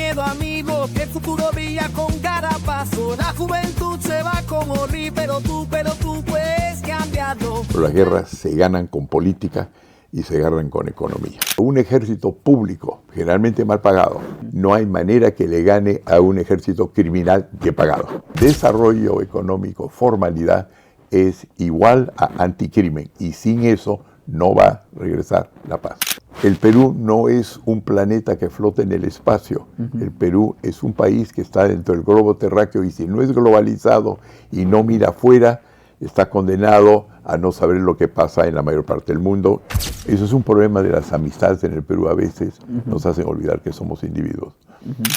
miedo, amigo, que el futuro brilla con cada paso. La juventud se va con horror, pero tú puedes cambiarlo. Pero las guerras se ganan con política y se ganan con economía. Un ejército público, generalmente mal pagado, no hay manera que le gane a un ejército criminal bien pagado. Desarrollo económico, formalidad, es igual a anticrimen, y sin eso no va a regresar la paz. El Perú no es un planeta que flota en el espacio. El Perú es un país que está dentro del globo terráqueo, y si no es globalizado y no mira afuera, está condenado a no saber lo que pasa en la mayor parte del mundo. Eso es un problema de las amistades en el Perú. A veces nos hacen olvidar que somos individuos.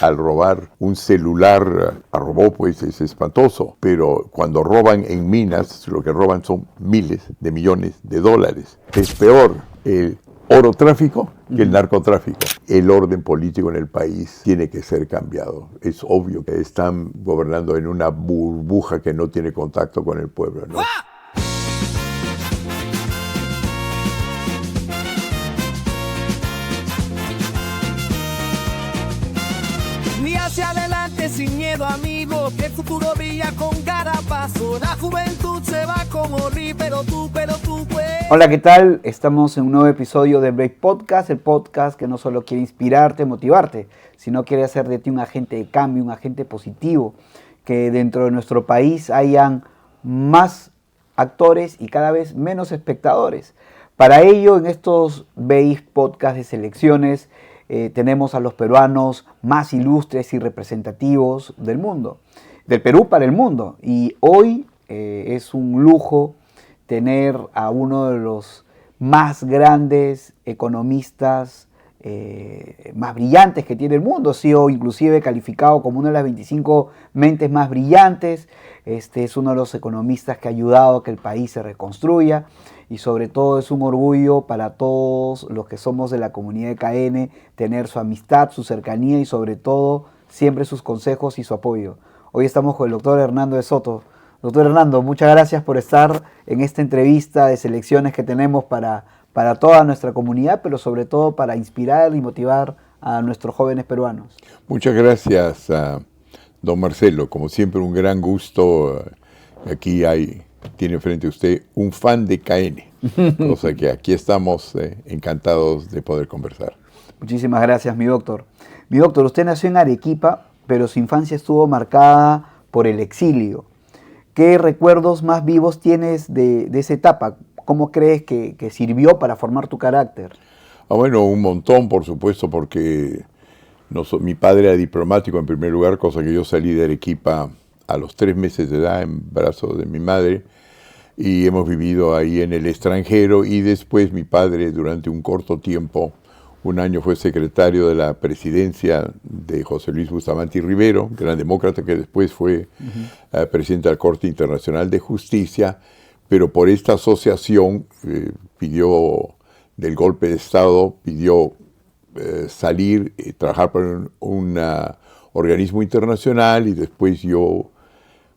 Al robar un celular a robó, pues es espantoso, pero cuando roban en minas, lo que roban son miles de millones de dólares. Es peor el oro tráfico que el narcotráfico. El orden político en el país tiene que ser cambiado. Es obvio que están gobernando en una burbuja que no tiene contacto con el pueblo, ¿no? Ni hacia adelante sin miedo, amigo, que el futuro brilla con cada paso. La juventud se va con horror, pero tú puedes. Hola, ¿qué tal? Estamos en un nuevo episodio de Break Podcast, el podcast que no solo quiere inspirarte, motivarte, sino quiere hacer de ti un agente de cambio, un agente positivo, que dentro de nuestro país hayan más actores y cada vez menos espectadores. Para ello, en estos Break Podcast de selecciones, tenemos a los peruanos más ilustres y representativos del mundo, del Perú para el mundo. Y hoy es un lujo tener a uno de los más grandes economistas, más brillantes que tiene el mundo. Ha sido inclusive calificado como una de las 25 mentes más brillantes. Es uno de los economistas que ha ayudado a que el país se reconstruya, y sobre todo es un orgullo para todos los que somos de la comunidad de KN tener su amistad, su cercanía y sobre todo siempre sus consejos y su apoyo. Hoy estamos con el doctor Hernando de Soto. Doctor Hernando, muchas gracias por estar en esta entrevista de selecciones que tenemos para toda nuestra comunidad, pero sobre todo para inspirar y motivar a nuestros jóvenes peruanos. Muchas gracias, don Marcelo. Como siempre, un gran gusto. Aquí tiene frente a usted un fan de KN, cosa que aquí estamos encantados de poder conversar. Muchísimas gracias, mi doctor. Mi doctor, usted nació en Arequipa, pero su infancia estuvo marcada por el exilio. ¿Qué recuerdos más vivos tienes de esa etapa? ¿Cómo crees que sirvió para formar tu carácter? Bueno, un montón, por supuesto, porque mi padre era diplomático en primer lugar, cosa que yo salí de Arequipa a los 3 meses de edad en brazos de mi madre, y hemos vivido ahí en el extranjero, y después mi padre durante un corto tiempo, un año fue secretario de la presidencia de José Luis Bustamante y Rivero, gran demócrata, que después fue presidente de la Corte Internacional de Justicia, pero por esta asociación pidió del golpe de Estado, pidió salir y trabajar para un organismo internacional, y después yo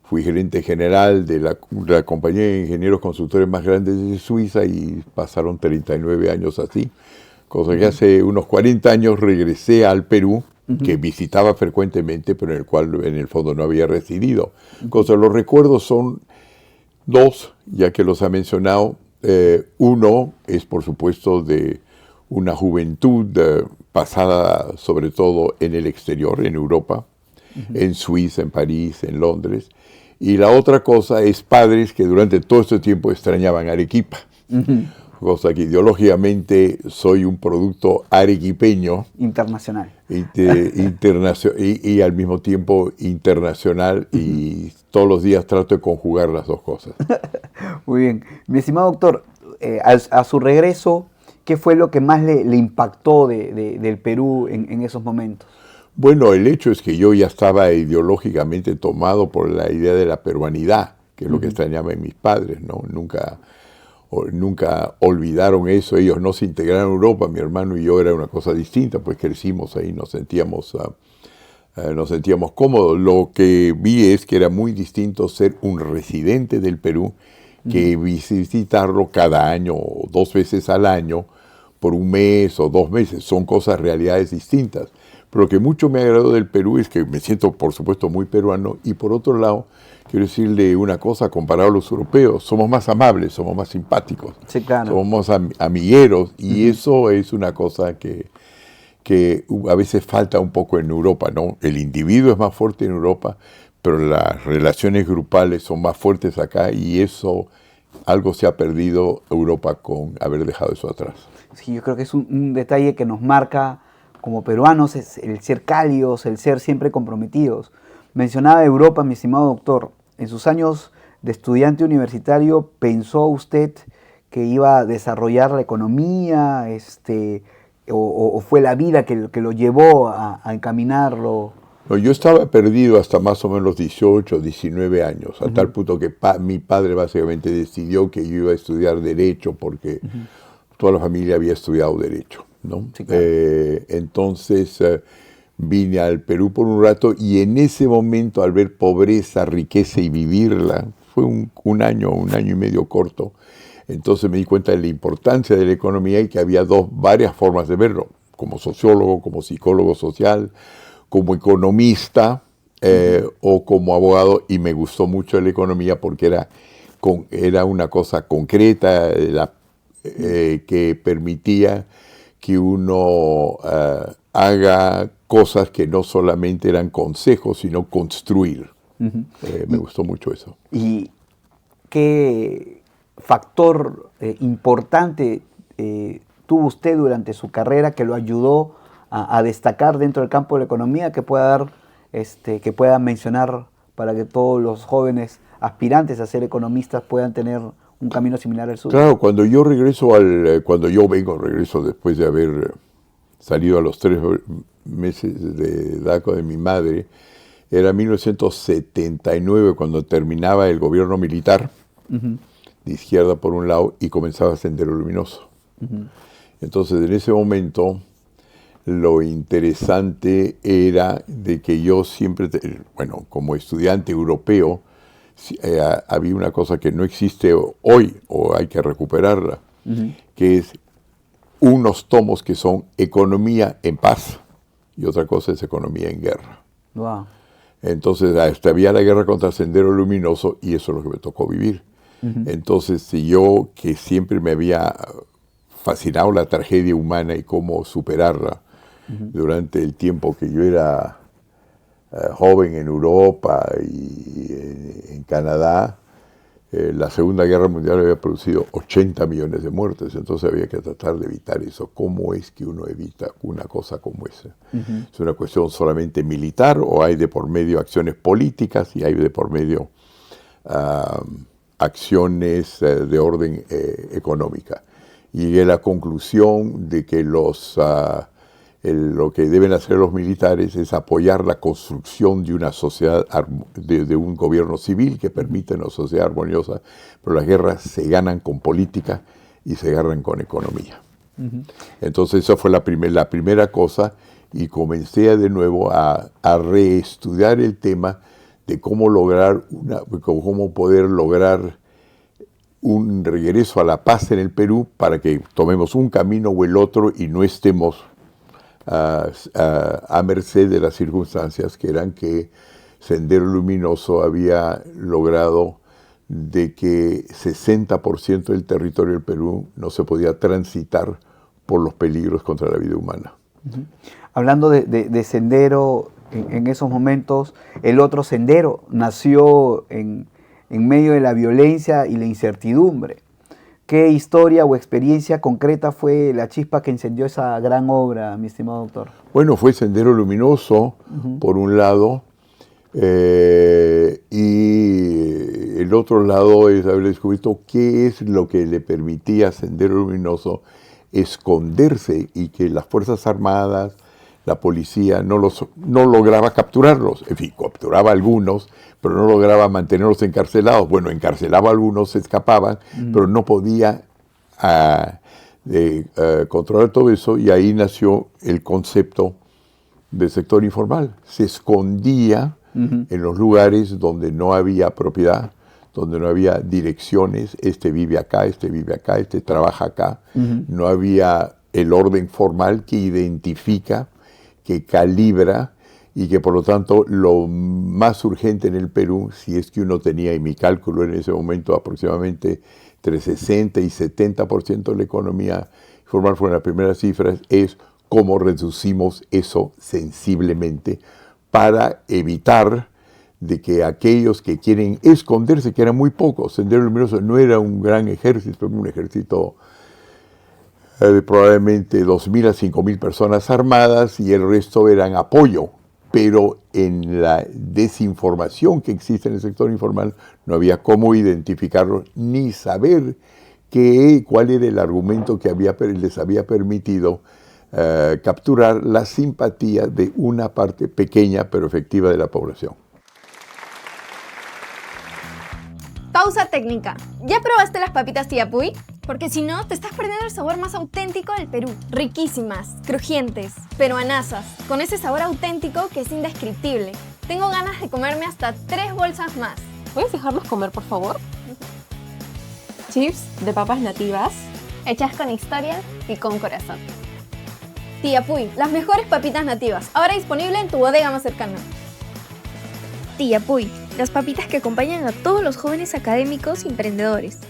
fui gerente general de la compañía de ingenieros consultores más grandes de Suiza, y pasaron 39 años así. Cosa que hace unos 40 años regresé al Perú, que visitaba frecuentemente, pero en el cual en el fondo no había residido. Los recuerdos son 2, ya que los ha mencionado. Uno es, por supuesto, de una juventud pasada sobre todo en el exterior, en Europa, en Suiza, en París, en Londres. Y la otra cosa es padres que durante todo este tiempo extrañaban Arequipa. Cosa que ideológicamente soy un producto arequipeño. Internacional. Y al mismo tiempo internacional, y todos los días trato de conjugar las dos cosas. Muy bien. Mi estimado doctor, a su regreso, ¿qué fue lo que más le impactó del Perú en esos momentos? Bueno, el hecho es que yo ya estaba ideológicamente tomado por la idea de la peruanidad, que es lo que extrañaba en mis padres, ¿no? Nunca olvidaron eso. Ellos no se integraron a Europa, mi hermano y yo era una cosa distinta, pues crecimos ahí, nos sentíamos cómodos. Lo que vi es que era muy distinto ser un residente del Perú que visitarlo cada año o 2 veces al año por 1 mes o 2 meses. Son realidades distintas. Pero lo que mucho me agradó del Perú es que me siento, por supuesto, muy peruano, y por otro lado, quiero decirle una cosa, comparado a los europeos, somos más amables, somos más simpáticos, Sí, claro. somos más amigueros, y eso es una cosa que a veces falta un poco en Europa, ¿no? El individuo es más fuerte en Europa, pero las relaciones grupales son más fuertes acá, y eso, algo se ha perdido Europa con haber dejado eso atrás. Sí, yo creo que es un detalle que nos marca como peruanos, es el ser cálidos, el ser siempre comprometidos. Mencionaba Europa, mi estimado doctor. En sus años de estudiante universitario, ¿pensó usted que iba a desarrollar la economía, o fue la vida que lo llevó a encaminarlo? No, yo estaba perdido hasta más o menos los 18, 19 años, a tal punto que mi padre básicamente decidió que yo iba a estudiar Derecho porque toda la familia había estudiado Derecho, ¿no? Sí, claro. Entonces vine al Perú por un rato, y en ese momento, al ver pobreza, riqueza y vivirla, fue un año y medio corto, entonces me di cuenta de la importancia de la economía y que había varias formas de verlo, como sociólogo, como psicólogo social, como economista o como abogado, y me gustó mucho la economía porque era una cosa concreta que permitía que uno haga cosas que no solamente eran consejos, sino construir. Me gustó mucho eso. ¿Y qué factor importante tuvo usted durante su carrera que lo ayudó a destacar dentro del campo de la economía, que pueda mencionar para que todos los jóvenes aspirantes a ser economistas puedan tener un camino similar al suyo? Claro, cuando yo regreso después de haber salido a los 3 meses de edad de mi madre, era 1979 cuando terminaba el gobierno militar, de izquierda por un lado, y comenzaba Sendero Luminoso. Entonces, en ese momento, lo interesante era de que yo siempre, como estudiante europeo, había una cosa que no existe hoy, o hay que recuperarla, que es unos tomos que son Economía en Paz, y otra cosa es Economía en Guerra. Wow. Entonces, había la guerra contra Sendero Luminoso, y eso es lo que me tocó vivir. Entonces, si yo, que siempre me había fascinado la tragedia humana y cómo superarla, durante el tiempo que yo era joven en Europa y en Canadá, la Segunda Guerra Mundial había producido 80 millones de muertes, entonces había que tratar de evitar eso. ¿Cómo es que uno evita una cosa como esa? ¿Es una cuestión solamente militar o hay de por medio acciones políticas y hay de por medio acciones de orden económica? Y llegué a la conclusión de que lo que deben hacer los militares es apoyar la construcción de una sociedad, de un gobierno civil que permita una sociedad armoniosa, pero las guerras se ganan con política y se ganan con economía. Entonces esa fue la primera cosa, y comencé de nuevo a reestudiar el tema de cómo poder lograr un regreso a la paz en el Perú para que tomemos un camino o el otro y no estemos a merced de las circunstancias, que eran que Sendero Luminoso había logrado de que 60% del territorio del Perú no se podía transitar por los peligros contra la vida humana. Hablando de Sendero, en esos momentos, el otro Sendero nació en medio de la violencia y la incertidumbre. ¿Qué historia o experiencia concreta fue la chispa que encendió esa gran obra, mi estimado doctor? Bueno, fue Sendero Luminoso, por un lado, y el otro lado es haber descubierto qué es lo que le permitía a Sendero Luminoso esconderse, y que las Fuerzas Armadas, la policía no lograba capturarlos. En fin, capturaba a algunos, pero no lograba mantenerlos encarcelados. Bueno, encarcelaba a algunos, se escapaban, pero no podía controlar todo eso, y ahí nació el concepto del sector informal. Se escondía en los lugares donde no había propiedad, donde no había direcciones, este vive acá, este trabaja acá. No había el orden formal que identifica que calibra y que por lo tanto lo más urgente en el Perú, si es que uno tenía en mi cálculo en ese momento aproximadamente entre 60 y 70% de la economía informal, fueron las primeras cifras, es cómo reducimos eso sensiblemente para evitar de que aquellos que quieren esconderse, que eran muy pocos, Sendero Luminoso no era un gran ejército, un ejército de probablemente 2.000 a 5.000 personas armadas y el resto eran apoyo, pero en la desinformación que existe en el sector informal no había cómo identificarlos ni saber cuál era el argumento que les había permitido capturar la simpatía de una parte pequeña pero efectiva de la población. Pausa técnica. ¿Ya probaste las papitas Tiapuy? Porque si no, te estás perdiendo el sabor más auténtico del Perú. Riquísimas, crujientes, peruanazas, con ese sabor auténtico que es indescriptible. Tengo ganas de comerme hasta 3 bolsas más. ¿Puedes dejarlos comer, por favor? Chips de papas nativas, Hechas con historia y con corazón. Tiapuy, las mejores papitas nativas, ahora disponible en tu bodega más cercana. Tiapuy, las papitas que acompañan a todos los jóvenes académicos y emprendedores.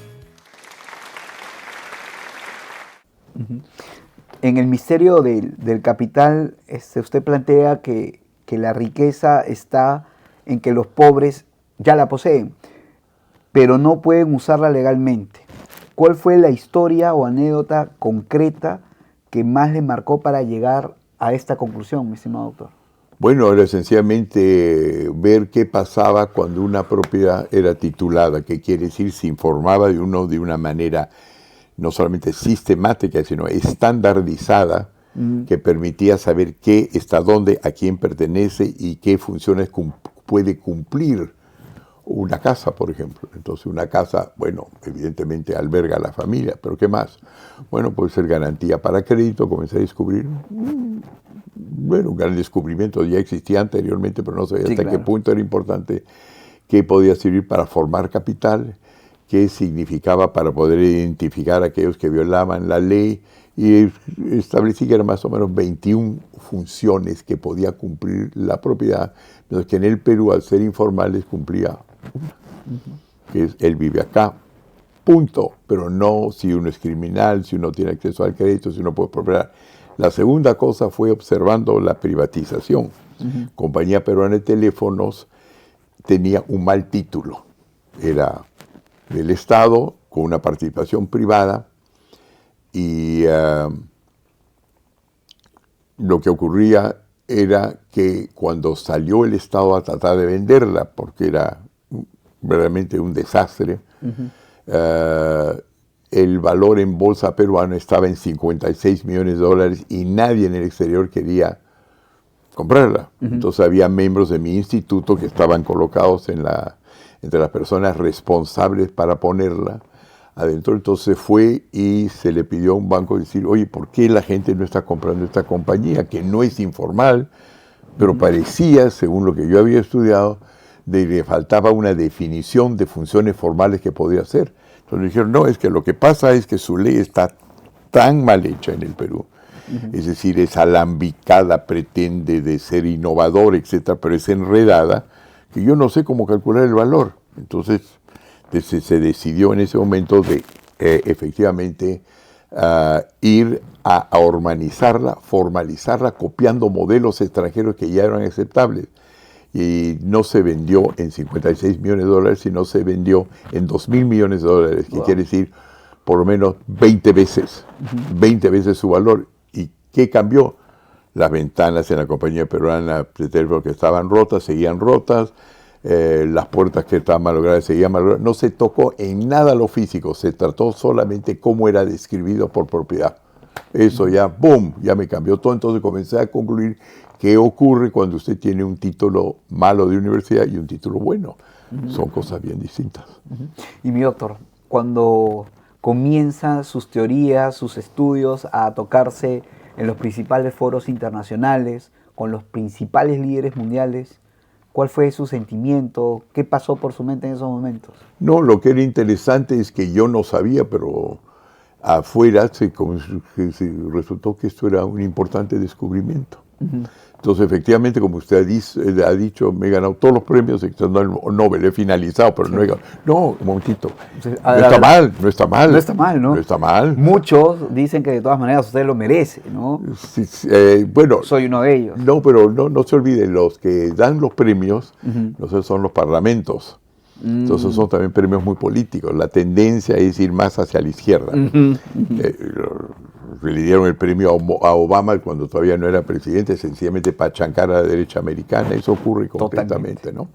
En el misterio del capital, usted plantea que la riqueza está en que los pobres ya la poseen, pero no pueden usarla legalmente. ¿Cuál fue la historia o anécdota concreta que más le marcó para llegar a esta conclusión, mi estimado doctor? Bueno, era esencialmente ver qué pasaba cuando una propiedad era titulada, que quiere decir se informaba de uno de una manera no solamente sistemática, sino estandarizada, que permitía saber qué está dónde, a quién pertenece y qué funciones puede cumplir una casa, por ejemplo. Entonces una casa, bueno, evidentemente alberga a la familia, pero ¿qué más? Bueno, puede ser garantía para crédito, comencé a descubrir, bueno, un gran descubrimiento, ya existía anteriormente, pero no sabía hasta qué punto era importante, qué podía servir para formar capital, qué significaba para poder identificar a aquellos que violaban la ley, y establecí que eran más o menos 21 funciones que podía cumplir la propiedad, mientras que en el Perú, al ser informales, cumplía una, que es él vive acá, punto, pero no si uno es criminal, si uno tiene acceso al crédito, si uno puede expropiar. La segunda cosa fue observando la privatización. Compañía Peruana de Teléfonos tenía un mal título, era del Estado con una participación privada, y lo que ocurría era que cuando salió el Estado a tratar de venderla, porque era verdaderamente un desastre, el valor en bolsa peruana estaba en $56 millones y nadie en el exterior quería comprarla. Entonces había miembros de mi instituto que estaban colocados entre las personas responsables para ponerla adentro. Entonces fue y se le pidió a un banco decir, oye, ¿por qué la gente no está comprando esta compañía? Que no es informal, pero parecía, según lo que yo había estudiado, de que le faltaba una definición de funciones formales que podía hacer. Entonces dijeron, no, es que lo que pasa es que su ley está tan mal hecha en el Perú, es decir, es alambicada, pretende de ser innovador, etcétera, pero es enredada, que yo no sé cómo calcular el valor. Entonces se decidió en ese momento de efectivamente ir a formalizarla, copiando modelos extranjeros que ya eran aceptables. Y no se vendió en $56 millones, sino se vendió en $2.000 millones, que quiere decir por lo menos 20 veces, 20 veces su valor. ¿Y qué cambió? Las ventanas en la compañía peruana de teléfono que estaban rotas, seguían rotas, las puertas que estaban malogradas seguían malogradas. No se tocó en nada lo físico, se trató solamente cómo era describido por propiedad. Eso ya, ¡boom!, ya me cambió todo. Entonces comencé a concluir qué ocurre cuando usted tiene un título malo de universidad y un título bueno. Son cosas bien distintas. Y mi doctor, cuando comienzan sus teorías, sus estudios a tocarse en los principales foros internacionales, con los principales líderes mundiales, ¿cuál fue su sentimiento? ¿Qué pasó por su mente en esos momentos? No, lo que era interesante es que yo no sabía, pero afuera resultó que esto era un importante descubrimiento. Entonces, efectivamente, como usted ha dicho, me he ganado todos los premios excepto el Nobel, he finalizado, pero no he ganado. No, un momentito. No está mal. No está mal, ¿no? No está mal. Muchos dicen que de todas maneras usted lo merece, ¿no? Sí, bueno. Soy uno de ellos. No, pero no se olviden, los que dan los premios, no sé, son los parlamentos. Entonces son también premios muy políticos. La tendencia es ir más hacia la izquierda. Le dieron el premio a Obama cuando todavía no era presidente, sencillamente para chancar a la derecha americana. Eso ocurre completamente, ¿no?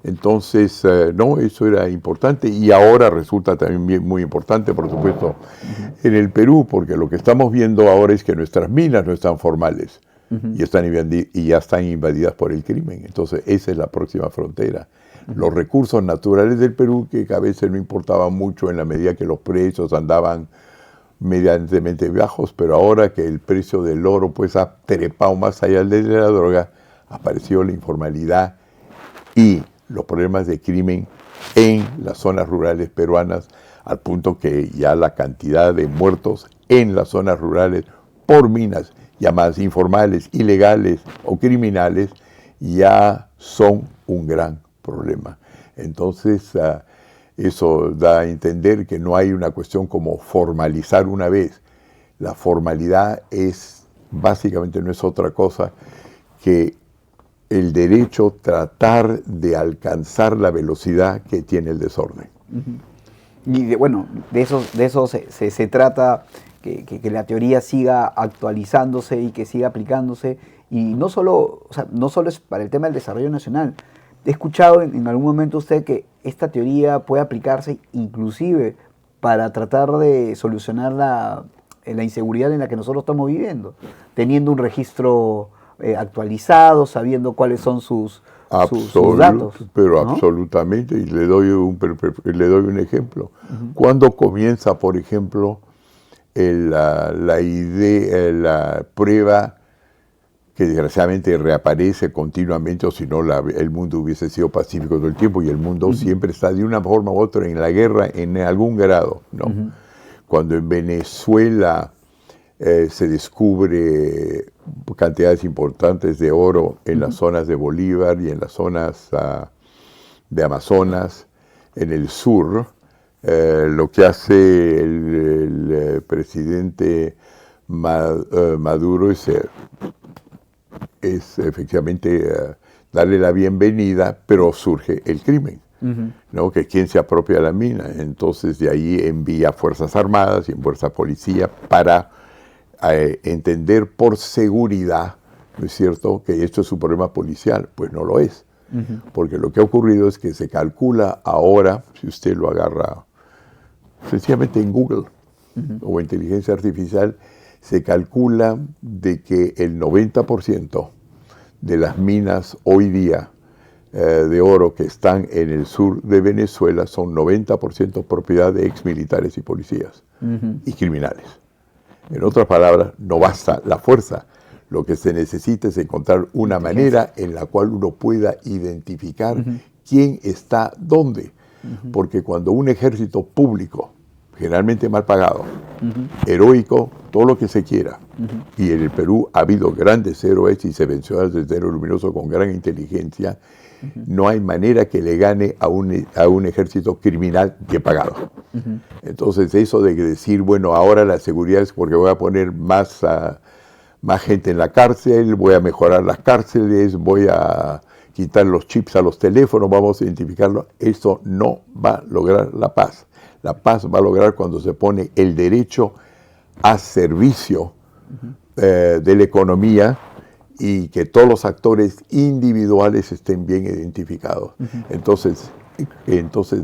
Entonces, no, eso era importante y ahora resulta también muy importante, por supuesto, en el Perú, porque lo que estamos viendo ahora es que nuestras minas no están formales y ya están invadidas por el crimen. Entonces, esa es la próxima frontera. Los recursos naturales del Perú, que a veces no importaban mucho en la medida que los precios andaban medianamente bajos, pero ahora que el precio del oro pues ha trepado más allá de la droga, apareció la informalidad y los problemas de crimen en las zonas rurales peruanas, al punto que ya la cantidad de muertos en las zonas rurales por minas llamadas informales, ilegales o criminales, ya son un gran problema. Entonces, eso da a entender que no hay una cuestión como formalizar una vez. La formalidad básicamente no es otra cosa que el derecho tratar de alcanzar la velocidad que tiene el desorden. Y de eso se trata, que la teoría siga actualizándose y que siga aplicándose. Y no solo es para el tema del desarrollo nacional. He escuchado en algún momento usted que esta teoría puede aplicarse inclusive para tratar de solucionar la inseguridad en la que nosotros estamos viviendo, teniendo un registro actualizado, sabiendo cuáles son sus datos. Pero ¿no? Absolutamente, y le doy un ejemplo. ¿Cuándo comienza, por ejemplo, la prueba que desgraciadamente reaparece continuamente, o si no el mundo hubiese sido pacífico todo el tiempo, y el mundo siempre está de una forma u otra en la guerra en algún grado, ¿no? Cuando en Venezuela se descubre cantidades importantes de oro en las zonas de Bolívar y en las zonas de Amazonas, en el sur, lo que hace el presidente Maduro es efectivamente darle la bienvenida, pero surge el crimen, ¿no? Que quien se apropia de la mina. Entonces de ahí envía fuerzas armadas y fuerza policía para entender por seguridad, ¿no es cierto?, que esto es un problema policial. Pues no lo es, porque lo que ha ocurrido es que se calcula ahora, si usted lo agarra sencillamente en Google o inteligencia artificial, se calcula de que el 90% de las minas hoy día de oro que están en el sur de Venezuela son 90% propiedad de exmilitares y policías y criminales. En otras palabras, no basta la fuerza. Lo que se necesita es encontrar una manera en la cual uno pueda identificar quién está dónde. Porque cuando un ejército público, generalmente mal pagado, heroico, todo lo que se quiera, y en el Perú ha habido grandes héroes y se venció al Sendero Luminoso con gran inteligencia, no hay manera que le gane a un ejército criminal bien pagado. Entonces eso de decir, bueno, ahora la seguridad es porque voy a poner más gente en la cárcel, voy a mejorar las cárceles, voy a quitar los chips a los teléfonos, vamos a identificarlo, eso no va a lograr la paz. La paz va a lograr cuando se pone el derecho a servicio de la economía y que todos los actores individuales estén bien identificados. Entonces,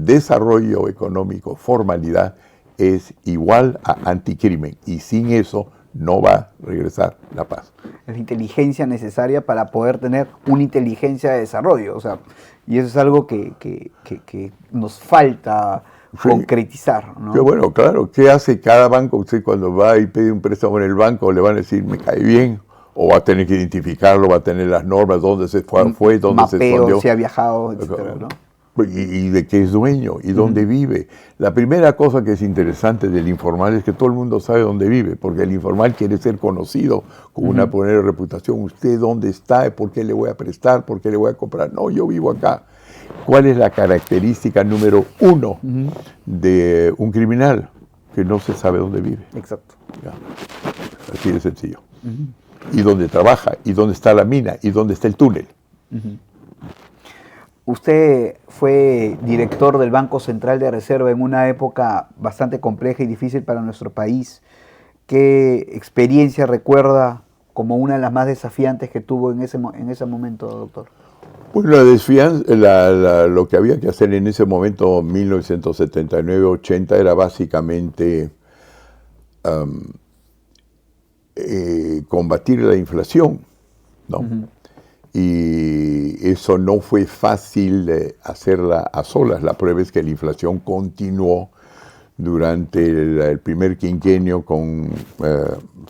desarrollo económico, formalidad, es igual a anticrimen, y sin eso no va a regresar la paz. Es la inteligencia necesaria para poder tener una inteligencia de desarrollo, y eso es algo que nos falta concretizar, ¿no? Que bueno, claro, ¿qué hace cada banco? Usted cuando va y pide un préstamo en el banco, le van a decir, me cae bien, o va a tener que identificarlo, va a tener las normas, dónde se fue, dónde se escondió. Si ha viajado, etcétera, ¿no? y de qué es dueño y dónde vive. La primera cosa que es interesante del informal es que todo el mundo sabe dónde vive, porque el informal quiere ser conocido con una buena reputación. ¿Usted dónde está? ¿Por qué le voy a prestar? ¿Por qué le voy a comprar? No, yo vivo acá. ¿Cuál es la característica número 1 de un criminal? Que no se sabe dónde vive. Exacto. Ya. Así de sencillo. Y dónde trabaja, y dónde está la mina, y dónde está el túnel. Usted fue director del Banco Central de Reserva en una época bastante compleja y difícil para nuestro país. ¿Qué experiencia recuerda como una de las más desafiantes que tuvo en ese momento, doctor? Pues lo que había que hacer en ese momento, 1979-80, era básicamente combatir la inflación, ¿no? Y eso no fue fácil hacerla a solas. La prueba es que la inflación continuó durante el primer quinquenio con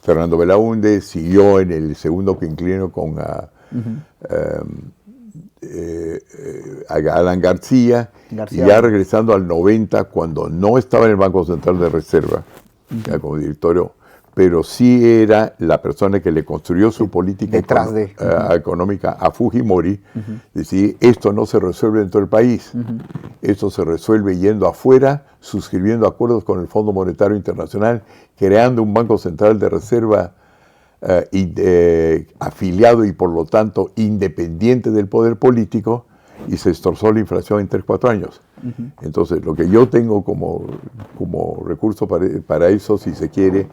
Fernando Belaúnde, siguió en el segundo quinquenio con Alan García, y ya regresando al 90, cuando no estaba en el Banco Central de Reserva, ya como directorio, pero sí era la persona que le construyó su política económica a Fujimori, decir, esto no se resuelve dentro del país, esto se resuelve yendo afuera, suscribiendo acuerdos con el Fondo Monetario Internacional, creando un Banco Central de Reserva afiliado y por lo tanto independiente del poder político, y se destrozó la inflación en 3-4 años. Entonces, lo que yo tengo como recurso para eso, si se quiere,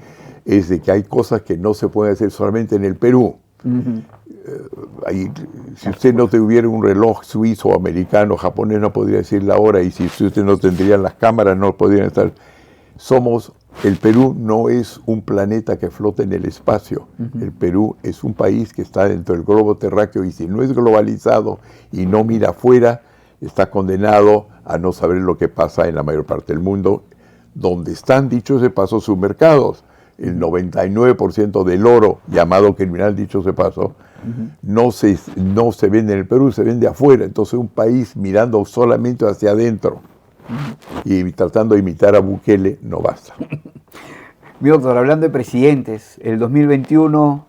es de que hay cosas que no se pueden hacer solamente en el Perú. Si usted no tuviera un reloj suizo, americano, japonés, no podría decir la hora, y si usted no tendría las cámaras, no podrían estar. El Perú no es un planeta que flota en el espacio. El Perú es un país que está dentro del globo terráqueo, y si no es globalizado y no mira afuera, está condenado a no saber lo que pasa en la mayor parte del mundo, donde están, dicho de paso, sus mercados. El 99% del oro, llamado criminal, dicho de paso, no se vende en el Perú, se vende afuera. Entonces, un país mirando solamente hacia adentro y tratando de imitar a Bukele no basta. Mi doctor, hablando de presidentes, el 2021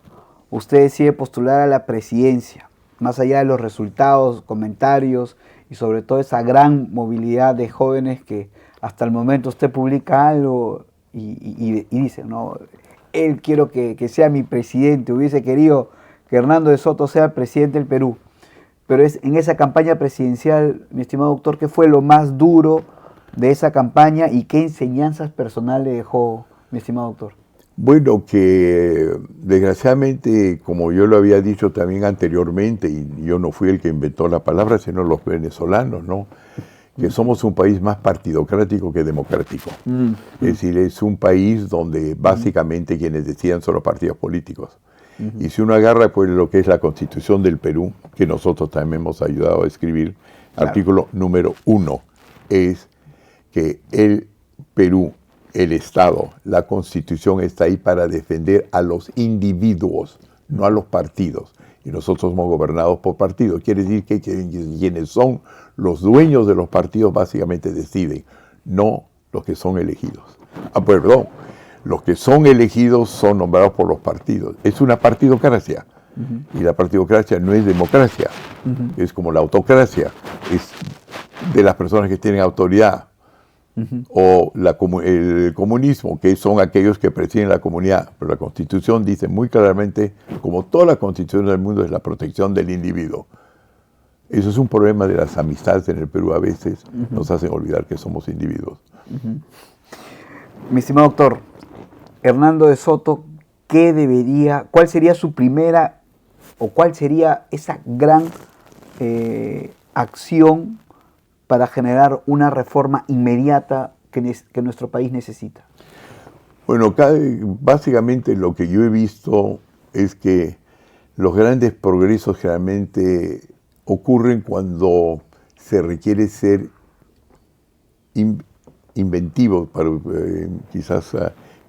usted decide postular a la presidencia. Más allá de los resultados, comentarios y sobre todo esa gran movilidad de jóvenes que hasta el momento usted publica algo y dice, no, él quiero que sea mi presidente, hubiese querido que Hernando de Soto sea el presidente del Perú. Pero es en esa campaña presidencial, mi estimado doctor, ¿qué fue lo más duro de esa campaña y qué enseñanzas personales le dejó, mi estimado doctor? Bueno, que desgraciadamente, como yo lo había dicho también anteriormente, y yo no fui el que inventó la palabra, sino los venezolanos, ¿no? Que somos un país más partidocrático que democrático. Es decir, es un país donde básicamente quienes decían son los partidos políticos. Y si uno agarra pues lo que es la Constitución del Perú, que nosotros también hemos ayudado a escribir, artículo número 1, es que el Perú, el Estado, la Constitución está ahí para defender a los individuos, no a los partidos. Y nosotros somos gobernados por partidos. Quiere decir que quienes son los dueños de los partidos básicamente deciden, no los que son elegidos. Perdón, los que son elegidos son nombrados por los partidos. Es una partidocracia. Y la partidocracia no es democracia. Es como la autocracia. Es de las personas que tienen autoridad. O el comunismo, que son aquellos que presiden la comunidad. Pero la Constitución dice muy claramente, como todas las constituciones del mundo, es la protección del individuo. Eso es un problema de las amistades en el Perú. A veces nos hacen olvidar que somos individuos. Mi estimado doctor, Hernando de Soto, ¿cuál sería su primera o cuál sería esa gran acción para generar una reforma inmediata que nuestro país necesita? Bueno, básicamente lo que yo he visto es que los grandes progresos generalmente ocurren cuando se requiere ser inventivo, para quizás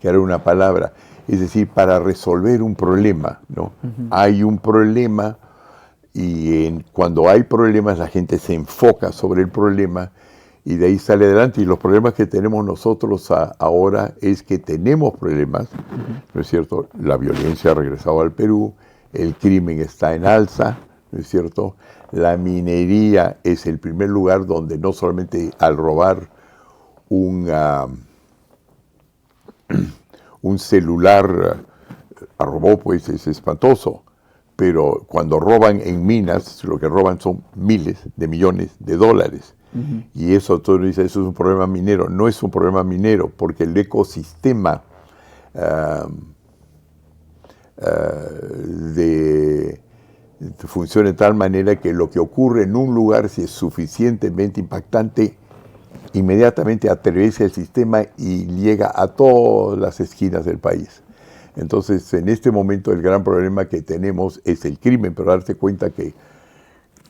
crear una palabra, es decir, para resolver un problema, ¿no? Hay un problema Cuando hay problemas, la gente se enfoca sobre el problema y de ahí sale adelante. Y los problemas que tenemos nosotros ahora es que tenemos problemas, ¿no es cierto? La violencia ha regresado al Perú, el crimen está en alza, ¿no es cierto? La minería es el primer lugar donde no solamente al robar un celular robó, pues es espantoso, pero cuando roban en minas, lo que roban son miles de millones de dólares. Y eso, tú dices, eso es un problema minero. No es un problema minero, porque el ecosistema funciona de tal manera que lo que ocurre en un lugar, si es suficientemente impactante, inmediatamente atraviesa el sistema y llega a todas las esquinas del país. Entonces, en este momento el gran problema que tenemos es el crimen, pero darte cuenta que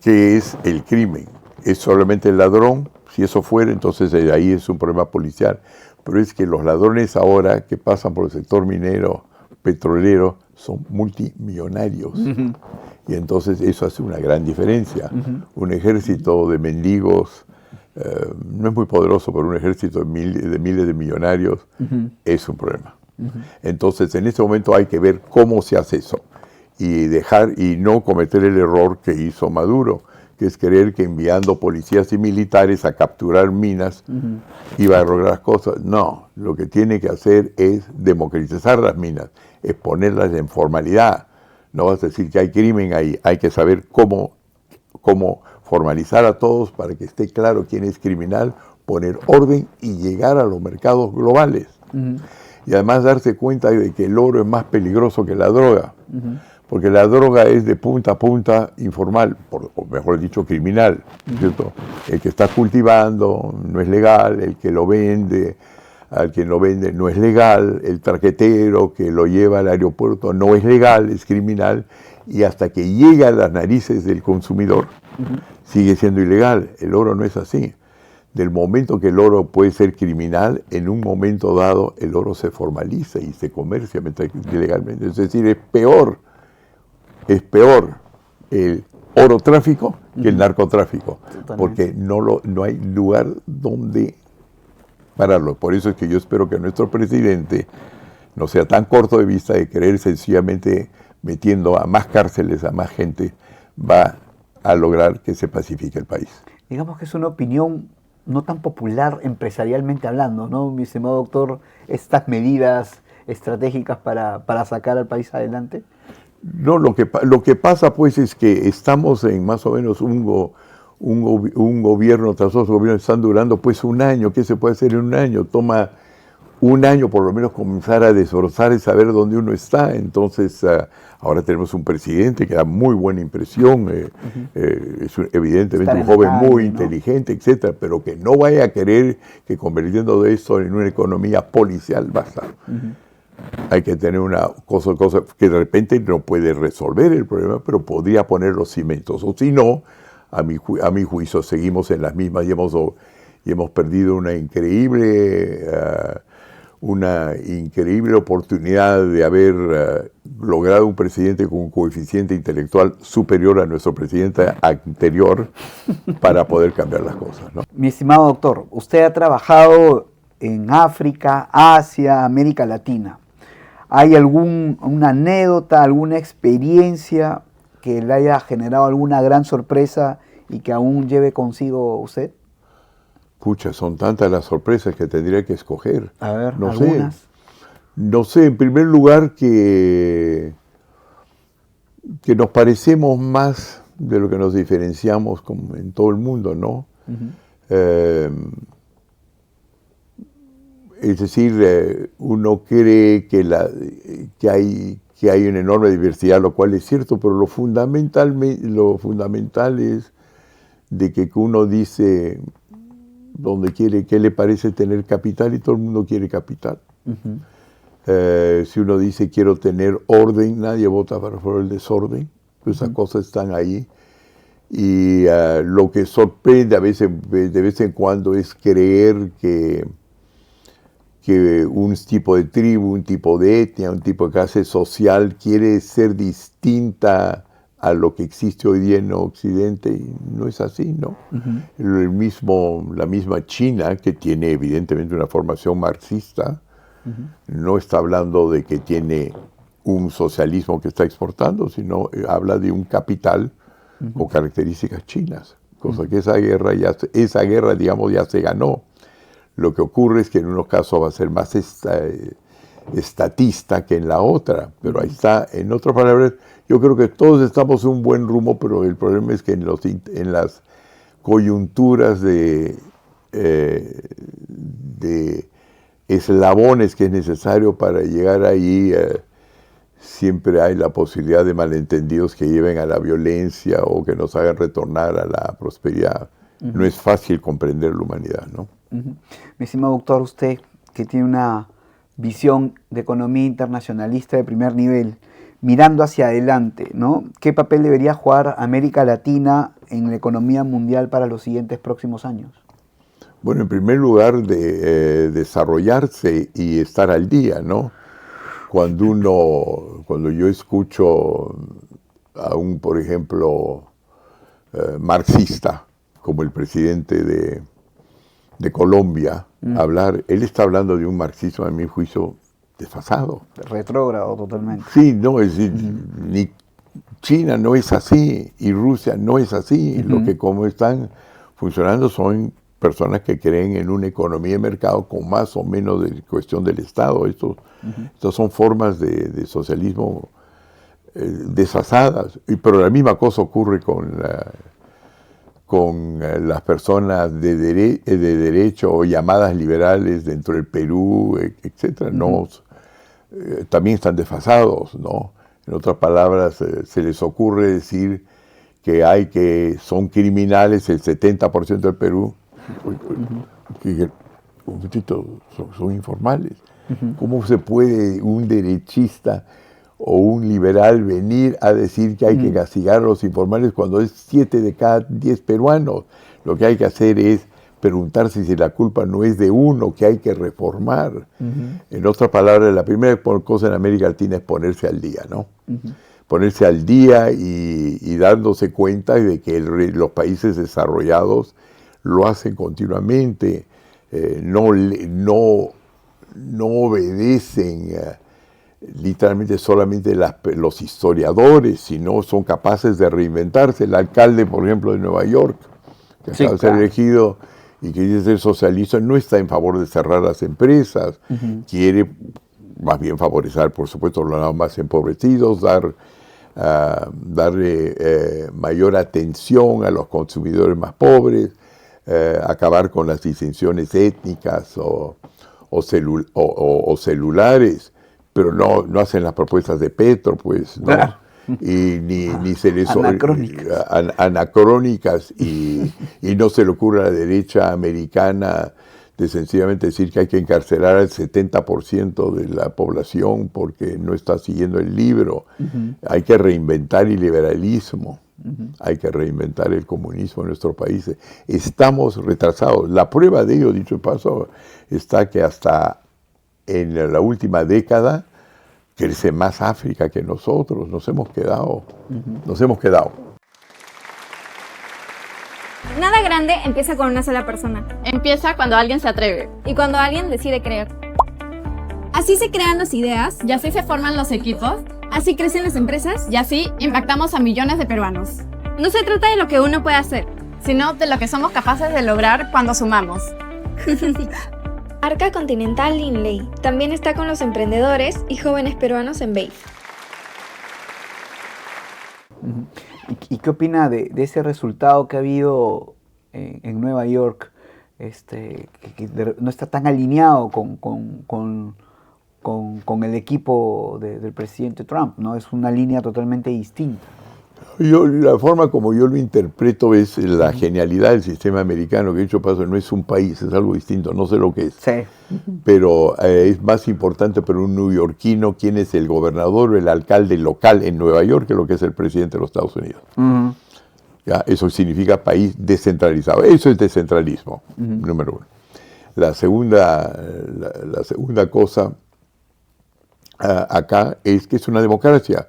¿qué es el crimen? ¿Es solamente el ladrón? Si eso fuera, entonces ahí es un problema policial. Pero es que los ladrones ahora que pasan por el sector minero, petrolero, son multimillonarios. Y entonces eso hace una gran diferencia. Un ejército de mendigos no es muy poderoso, pero un ejército de miles de millonarios es un problema. Entonces, en este momento hay que ver cómo se hace eso y no cometer el error que hizo Maduro, que es creer que enviando policías y militares a capturar minas iba a lograr las cosas. No, lo que tiene que hacer es democratizar las minas, es ponerlas en formalidad. No vas a decir que hay crimen ahí, hay que saber cómo formalizar a todos para que esté claro quién es criminal, poner orden y llegar a los mercados globales. Y además darse cuenta de que el oro es más peligroso que la droga, porque la droga es de punta a punta informal, o mejor dicho, criminal, ¿cierto? El que está cultivando no es legal, el que lo vende, al que lo vende no es legal, el traquetero que lo lleva al aeropuerto no es legal, es criminal, y hasta que llega a las narices del consumidor sigue siendo ilegal. El oro no es así. Del momento que el oro puede ser criminal, en un momento dado el oro se formaliza y se comercia ilegalmente. Es decir, es peor el oro tráfico que el narcotráfico, porque no hay lugar donde pararlo. Por eso es que yo espero que nuestro presidente no sea tan corto de vista de querer sencillamente metiendo a más cárceles, a más gente, va a lograr que se pacifique el país. Digamos que es una opinión no tan popular empresarialmente hablando, ¿no, mi estimado doctor? Estas medidas estratégicas para sacar al país adelante. No, lo que pasa pues es que estamos en más o menos un gobierno tras otro gobierno, están durando pues un año. ¿Qué se puede hacer en un año? Toma un año por lo menos comenzar a desbrozar y saber dónde uno está. Entonces ahora tenemos un presidente que da muy buena impresión, es evidentemente un joven muy inteligente, etcétera, pero que no vaya a querer que convirtiendo de esto en una economía policial basta. Hay que tener una cosa que de repente no puede resolver el problema, pero podría poner los cimientos. O si no, a mi juicio seguimos en las mismas y hemos perdido una increíble oportunidad de haber logrado un presidente con un coeficiente intelectual superior a nuestro presidente anterior para poder cambiar las cosas, ¿no? Mi estimado doctor, usted ha trabajado en África, Asia, América Latina. ¿Hay alguna anécdota, alguna experiencia que le haya generado alguna gran sorpresa y que aún lleve consigo usted? Pucha, son tantas las sorpresas que tendría que escoger. A ver, no algunas. Sé. No sé, en primer lugar que nos parecemos más de lo que nos diferenciamos como en todo el mundo, ¿no? Es decir, uno cree que hay una enorme diversidad, lo cual es cierto, pero lo fundamental es de que uno dice donde quiere, qué le parece tener capital, y todo el mundo quiere capital. Si uno dice quiero tener orden, nadie vota para el desorden. Esas cosas están ahí. Y lo que sorprende de vez en cuando es creer que un tipo de tribu, un tipo de etnia, un tipo de clase social quiere ser distinta a lo que existe hoy día en Occidente, y no es así, ¿no? La misma China, que tiene evidentemente una formación marxista, no está hablando de que tiene un socialismo que está exportando, sino habla de un capital con características chinas, cosa que esa guerra, digamos, ya se ganó. Lo que ocurre es que en unos casos va a ser más estatista que en la otra, pero ahí está. En otras palabras, yo creo que todos estamos en un buen rumbo, pero el problema es que en las coyunturas de eslabones que es necesario para llegar ahí, siempre hay la posibilidad de malentendidos que lleven a la violencia o que nos hagan retornar a la prosperidad. No es fácil comprender la humanidad, ¿no? Mi estimado doctor, usted que tiene una visión de economía internacionalista de primer nivel, mirando hacia adelante, ¿no? ¿Qué papel debería jugar América Latina en la economía mundial para los siguientes próximos años? Bueno, en primer lugar, de desarrollarse y estar al día, ¿no? Cuando yo escucho a un, por ejemplo, marxista, como el presidente de Colombia, hablar, él está hablando de un marxismo, a mi juicio, desfasado. Retrógrado totalmente. Sí, no, es decir, ni China no es así, y Rusia no es así. Lo que como están funcionando son personas que creen en una economía de mercado con más o menos de cuestión del Estado. Estas son formas de socialismo desfasadas. Pero la misma cosa ocurre con las personas de derecho o llamadas liberales dentro del Perú, etcétera. No, también están desfasados, ¿no? En otras palabras, se les ocurre decir que son criminales el 70% del Perú. Un momentito, son informales. ¿Cómo se puede un derechista o un liberal venir a decir que hay que castigar a los informales cuando es 7 de cada 10 peruanos? Lo que hay que hacer es preguntarse si la culpa no es de uno, que hay que reformar. En otras palabras, la primera cosa en América Latina es ponerse al día, ¿no? Ponerse al día y dándose cuenta de que los países desarrollados lo hacen continuamente, no obedecen literalmente solamente los historiadores, sino son capaces de reinventarse. El alcalde, por ejemplo, de Nueva York, que acaba de ser elegido y que dice ser socialista, no está en favor de cerrar las empresas, quiere más bien favorecer, por supuesto, los más empobrecidos, darle mayor atención a los consumidores más pobres, acabar con las distinciones étnicas o celulares, pero no hacen las propuestas de Petro, pues, ¿no? Claro. Y ni se les anacrónicas y no se le ocurre a la derecha americana de sencillamente decir que hay que encarcelar al 70% de la población porque no está siguiendo el libro. Hay que reinventar el liberalismo. Hay que reinventar el comunismo en nuestro país. Estamos retrasados. La prueba de ello, dicho de paso, está que hasta en la última década crece más África que nosotros. Nos hemos quedado. Nada grande empieza con una sola persona. Empieza cuando alguien se atreve. Y cuando alguien decide creer. Así se crean las ideas. Y así se forman los equipos. Así crecen las empresas. Y así impactamos a millones de peruanos. No se trata de lo que uno puede hacer, sino de lo que somos capaces de lograr cuando sumamos. Arca Continental Linley también está con los emprendedores y jóvenes peruanos en BASE. ¿Y qué opina de ese resultado que ha habido en Nueva York, que no está tan alineado con el equipo del presidente Trump, ¿no? Es una línea totalmente distinta. La forma como yo lo interpreto es la genialidad del sistema americano, que dicho paso no es un país, es algo distinto, no sé lo que es. Sí. Pero es más importante para un neoyorquino quién es el gobernador o el alcalde local en Nueva York que lo que es el presidente de los Estados Unidos. ¿Ya? Eso significa país descentralizado. Eso es descentralismo, número uno. La segunda cosa acá es que es una democracia.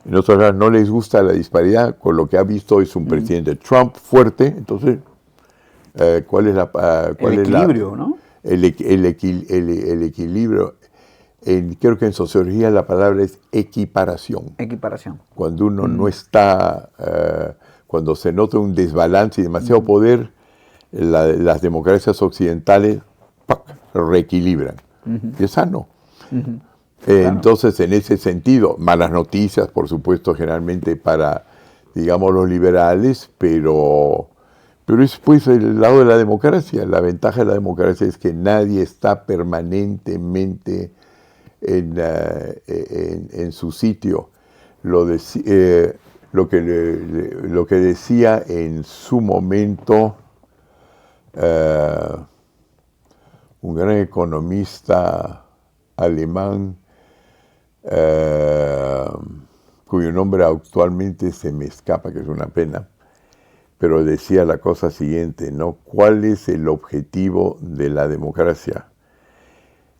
En otras palabras, no les gusta la disparidad, con lo que ha visto es un presidente Trump fuerte, entonces, ¿cuál es el equilibrio, ¿no? El equilibrio, creo que en sociología la palabra es equiparación. Equiparación. Cuando uno no está, cuando se nota un desbalance y demasiado poder, las democracias occidentales reequilibran. Y es sano. Entonces, en ese sentido, malas noticias, por supuesto, generalmente para, digamos, los liberales, pero es pues el lado de la democracia. La ventaja de la democracia es que nadie está permanentemente en su sitio. Lo que decía en su momento un gran economista alemán, cuyo nombre actualmente se me escapa, que es una pena, pero decía la cosa siguiente, ¿no? ¿Cuál es el objetivo de la democracia?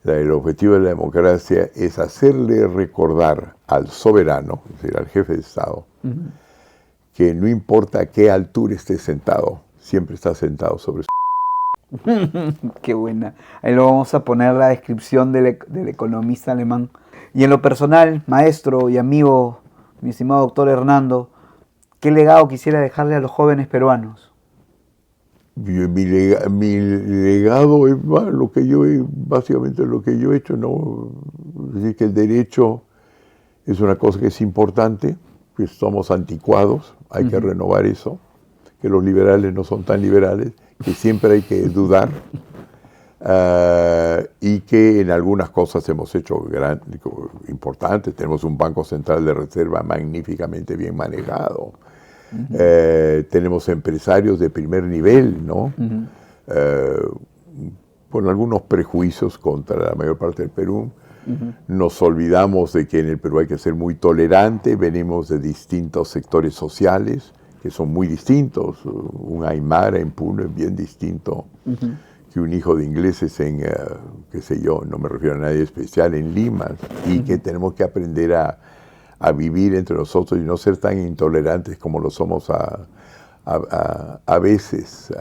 El objetivo de la democracia es hacerle recordar al soberano, es decir, al jefe de Estado, que no importa a qué altura esté sentado, siempre está sentado sobre su... Qué buena. Ahí lo vamos a poner la descripción del economista alemán. Y en lo personal, maestro y amigo, mi estimado doctor Hernando, ¿qué legado quisiera dejarle a los jóvenes peruanos? Mi legado es básicamente lo que yo he hecho, ¿no? Es decir, que el derecho es una cosa que es importante, que somos anticuados, hay que renovar eso, que los liberales no son tan liberales, que siempre hay que dudar, y que en algunas cosas hemos hecho importantes. Tenemos un Banco Central de Reserva magníficamente bien manejado. Tenemos empresarios de primer nivel, ¿no? Con algunos prejuicios contra la mayor parte del Perú. Nos olvidamos de que en el Perú hay que ser muy tolerante, venimos de distintos sectores sociales que son muy distintos. Un aymara en Puno es bien distinto que un hijo de ingleses en, qué sé yo, no me refiero a nadie especial, en Lima, y que tenemos que aprender a vivir entre nosotros y no ser tan intolerantes como lo somos a veces,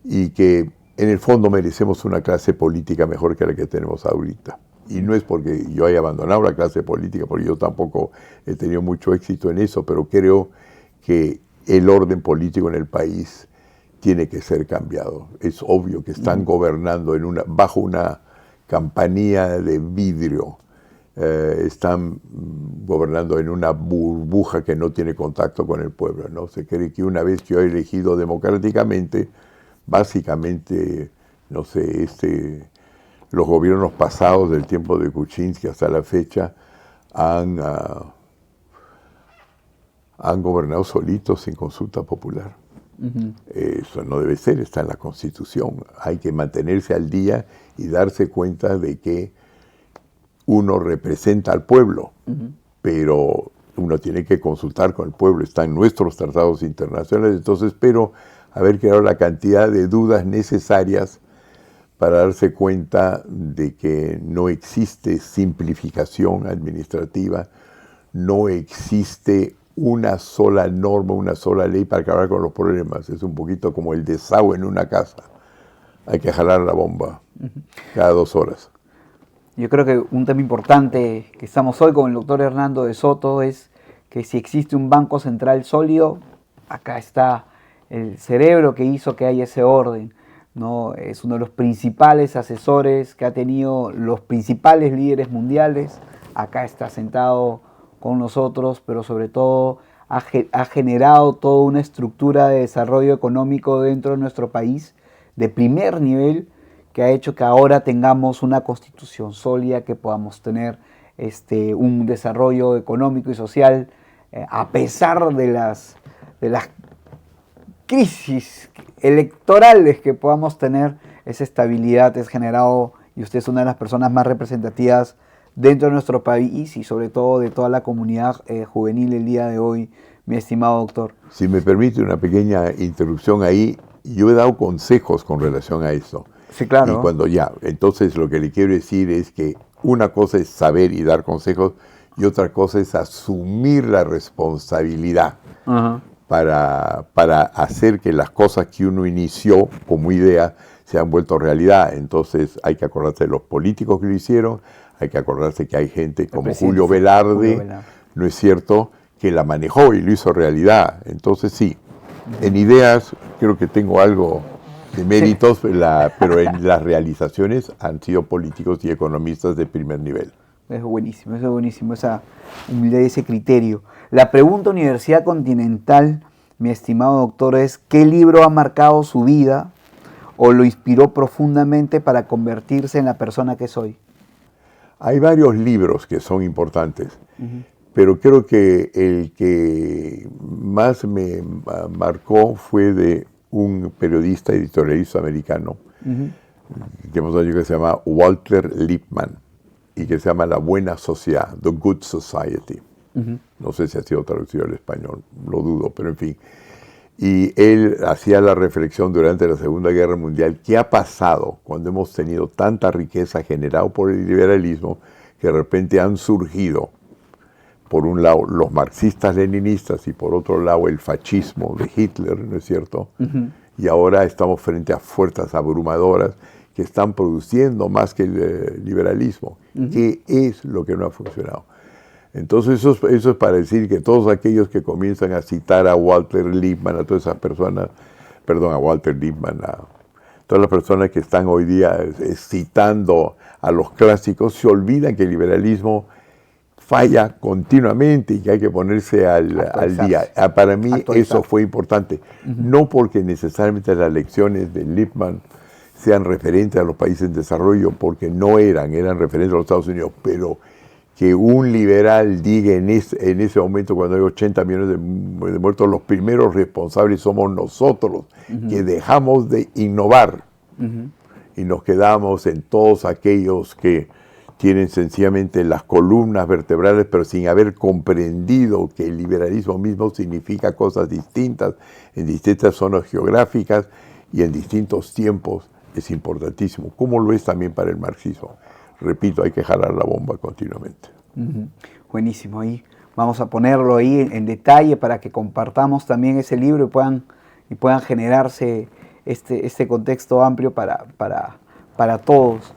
y que en el fondo merecemos una clase política mejor que la que tenemos ahorita. Y no es porque yo haya abandonado la clase política, porque yo tampoco he tenido mucho éxito en eso, pero creo que el orden político en el país tiene que ser cambiado. Es obvio que están gobernando bajo una campanilla de vidrio. Están gobernando en una burbuja que no tiene contacto con el pueblo, ¿no? Se cree que una vez que yo he elegido democráticamente, básicamente, no sé, los gobiernos pasados del tiempo de Kuczynski hasta la fecha han gobernado solitos sin consulta popular. Eso no debe ser, está en la Constitución. Hay que mantenerse al día y darse cuenta de que uno representa al pueblo, pero uno tiene que consultar con el pueblo, está en nuestros tratados internacionales. Entonces espero haber creado la cantidad de dudas necesarias para darse cuenta de que no existe simplificación administrativa, no existe una sola norma, una sola ley para acabar con los problemas. Es un poquito como el desagüe en una casa. Hay que jalar la bomba cada 2 horas. Yo creo que un tema importante que estamos hoy con el doctor Hernando de Soto es que si existe un banco central sólido, acá está el cerebro que hizo que haya ese orden, ¿no? Es uno de los principales asesores que ha tenido los principales líderes mundiales. Acá está sentado con nosotros, pero sobre todo ha generado toda una estructura de desarrollo económico dentro de nuestro país de primer nivel, que ha hecho que ahora tengamos una constitución sólida, que podamos tener un desarrollo económico y social a pesar de las crisis electorales que podamos tener. Esa estabilidad es generado, y usted es una de las personas más representativas dentro de nuestro país y sobre todo de toda la comunidad juvenil el día de hoy, mi estimado doctor. Si me permite una pequeña interrupción ahí, yo he dado consejos con relación a eso. Sí, claro. Y entonces lo que le quiero decir es que una cosa es saber y dar consejos y otra cosa es asumir la responsabilidad para hacer que las cosas que uno inició como idea se han vuelto realidad. Entonces hay que acordarse de los políticos que lo hicieron, hay que acordarse que hay gente como Julio Velarde, ¿no es cierto?, que la manejó y lo hizo realidad. Entonces sí, en ideas creo que tengo algo de méritos, pero en las realizaciones han sido políticos y economistas de primer nivel. Eso es buenísimo, esa humildad y ese criterio. La pregunta Universidad Continental, mi estimado doctor, es ¿qué libro ha marcado su vida o lo inspiró profundamente para convertirse en la persona que soy? Hay varios libros que son importantes, pero creo que el que más me marcó fue de un periodista editorialista americano, que se llama Walter Lippmann, y que se llama La Buena Sociedad, The Good Society. No sé si ha sido traducido al español, lo dudo, pero en fin. Y él hacía la reflexión durante la Segunda Guerra Mundial, ¿qué ha pasado cuando hemos tenido tanta riqueza generada por el liberalismo que de repente han surgido, por un lado, los marxistas-leninistas y por otro lado el fascismo de Hitler, ¿no es cierto? Y ahora estamos frente a fuerzas abrumadoras que están produciendo más que el liberalismo. ¿Qué es lo que no ha funcionado? Entonces eso es para decir que todos aquellos que comienzan a citar a Walter Lippmann, a todas esas personas, a Walter Lippmann, a todas las personas que están hoy día citando a los clásicos, se olvidan que el liberalismo falla continuamente y que hay que ponerse al día. Para mí eso fue importante, no porque necesariamente las lecciones de Lippmann sean referentes a los países en desarrollo, porque no eran referentes a los Estados Unidos, pero que un liberal diga en ese momento, cuando hay 80 millones de muertos, los primeros responsables somos nosotros, que dejamos de innovar y nos quedamos en todos aquellos que tienen sencillamente las columnas vertebrales, pero sin haber comprendido que el liberalismo mismo significa cosas distintas en distintas zonas geográficas y en distintos tiempos. Es importantísimo, como lo es también para el marxismo. Repito, hay que jalar la bomba continuamente. Buenísimo, ahí vamos a ponerlo ahí en detalle para que compartamos también ese libro y puedan generarse este contexto amplio para todos.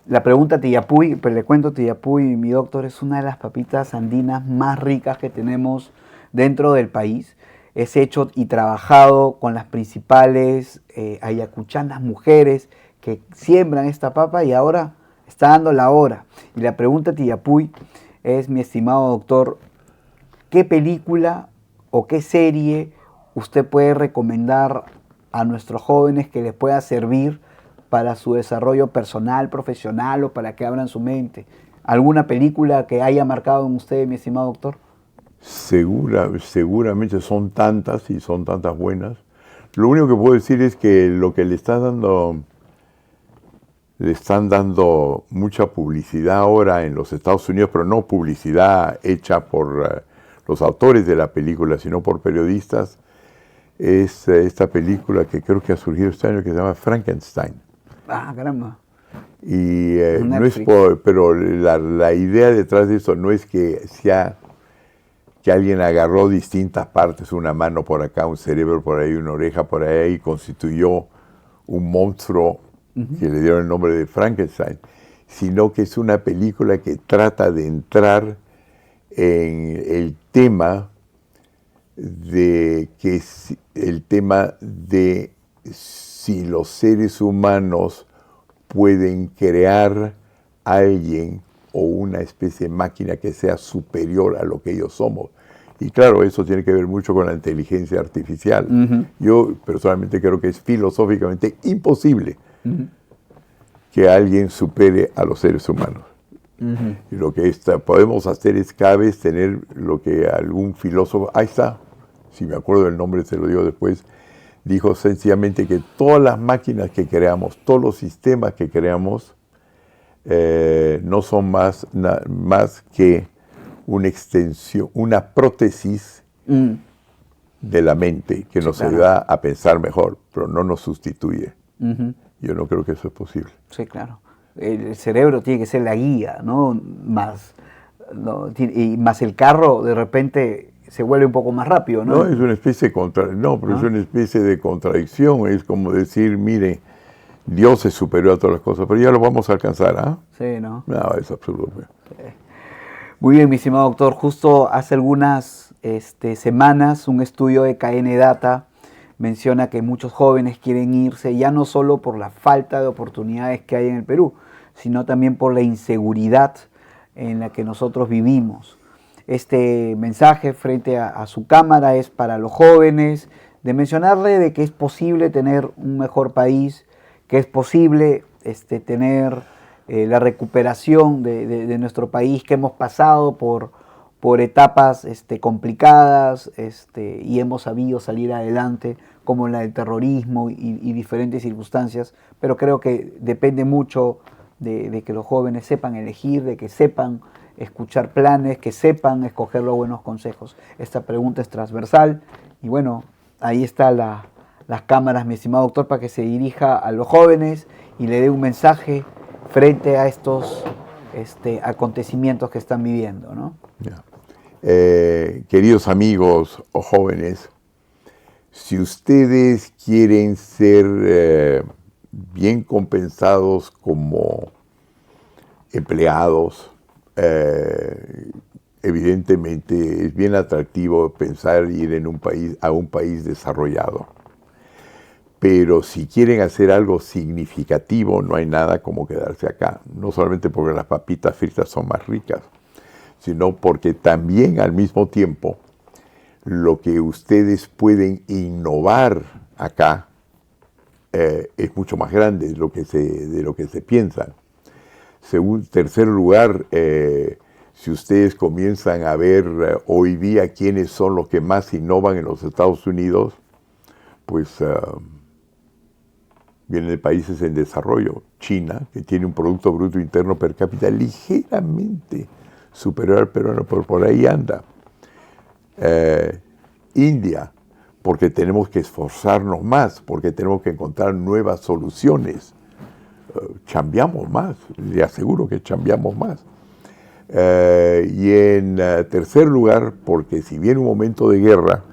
La pregunta tiyapuy, pero le cuento, tiyapuy, mi doctor, es una de las papitas andinas más ricas que tenemos dentro del país. Es hecho y trabajado con las principales ayacuchanas mujeres que siembran esta papa y ahora está dando la hora. Y la pregunta tiyapuy es, mi estimado doctor, ¿qué película o qué serie usted puede recomendar a nuestros jóvenes que les pueda servir para su desarrollo personal, profesional o para que abran su mente? ¿Alguna película que haya marcado en usted, mi estimado doctor? Seguramente son tantas y son tantas buenas. Lo único que puedo decir es que lo que le están dando mucha publicidad ahora en los Estados Unidos, pero no publicidad hecha por los autores de la película, sino por periodistas, es esta película que creo que ha surgido este año, que se llama Frankenstein. Ah, caramba. Y no es pero la idea detrás de eso no es que sea que alguien agarró distintas partes, una mano por acá, un cerebro por ahí, una oreja por ahí, y constituyó un monstruo que le dieron el nombre de Frankenstein, sino que es una película que trata de entrar en el tema de si los seres humanos pueden crear a alguien o una especie de máquina que sea superior a lo que ellos somos. Y claro, eso tiene que ver mucho con la inteligencia artificial. Yo personalmente creo que es filosóficamente imposible que alguien supere a los seres humanos. Y lo que podemos hacer es cada vez tener lo que algún filósofo, ahí está, si me acuerdo del nombre se lo digo después, dijo sencillamente que todas las máquinas que creamos, todos los sistemas que creamos, no son más que una extensión, una prótesis de la mente que nos ayuda a pensar mejor, pero no nos sustituye. Yo no creo que eso es posible. Sí, claro. El cerebro tiene que ser la guía, ¿no? Más no, y más el carro de repente se vuelve un poco más rápido, ¿no? No, es una especie de es una especie de contradicción. Es como decir, mire, Dios es superior a todas las cosas, pero ya lo vamos a alcanzar, ¿ah? Sí, ¿no? No, es absurdo. Pues. Muy bien, mi estimado doctor. Justo hace algunas semanas un estudio de KN Data menciona que muchos jóvenes quieren irse ya no solo por la falta de oportunidades que hay en el Perú, sino también por la inseguridad en la que nosotros vivimos. Este mensaje frente a su cámara es para los jóvenes, de mencionarle de que es posible tener un mejor país, que es posible tener la recuperación de nuestro país, que hemos pasado por etapas complicadas y hemos sabido salir adelante, como la del terrorismo y diferentes circunstancias, pero creo que depende mucho de que los jóvenes sepan elegir, de que sepan escuchar planes, que sepan escoger los buenos consejos. Esta pregunta es transversal y bueno, ahí están las cámaras, mi estimado doctor, para que se dirija a los jóvenes y le dé un mensaje frente a estos acontecimientos que están viviendo, ¿no? Yeah. Queridos amigos o jóvenes, si ustedes quieren ser bien compensados como empleados, evidentemente es bien atractivo pensar ir a un país desarrollado. Pero si quieren hacer algo significativo, no hay nada como quedarse acá. No solamente porque las papitas fritas son más ricas, sino porque también al mismo tiempo lo que ustedes pueden innovar acá es mucho más grande de lo que se piensa. Tercer lugar, si ustedes comienzan a ver hoy día quiénes son los que más innovan en los Estados Unidos, pues vienen de países en desarrollo. China, que tiene un Producto Bruto Interno per cápita ligeramente superior al peruano, pero por ahí anda. India, porque tenemos que esforzarnos más, porque tenemos que encontrar nuevas soluciones. Chambeamos más, le aseguro que chambeamos más. Y en tercer lugar, porque si viene un momento de guerra,